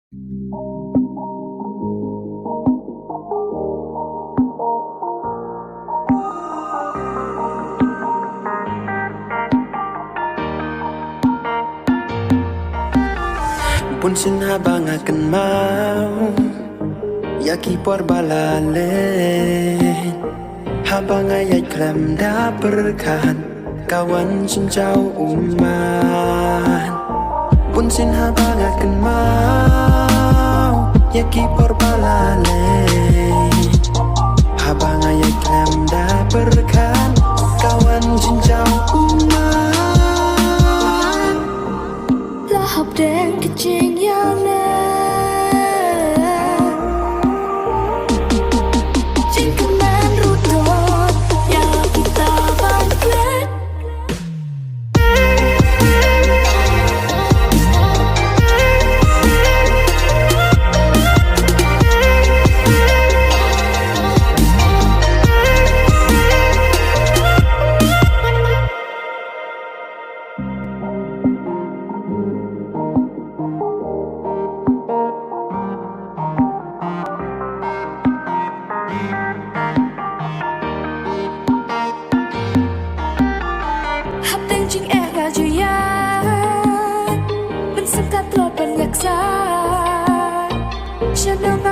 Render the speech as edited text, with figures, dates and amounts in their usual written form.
Punsin habang akan mau Yaki por balalen Habang ayat klam da berkan Kawan cincau uman Punsin habang akan mau Yaki por balalen Habang ayat klam da berkan Kawan cincau uman Lahap dan kecing yang Cingkeman rutut yang kita bangkit Jing raju ya Mensekat lo penyaksaan Shalom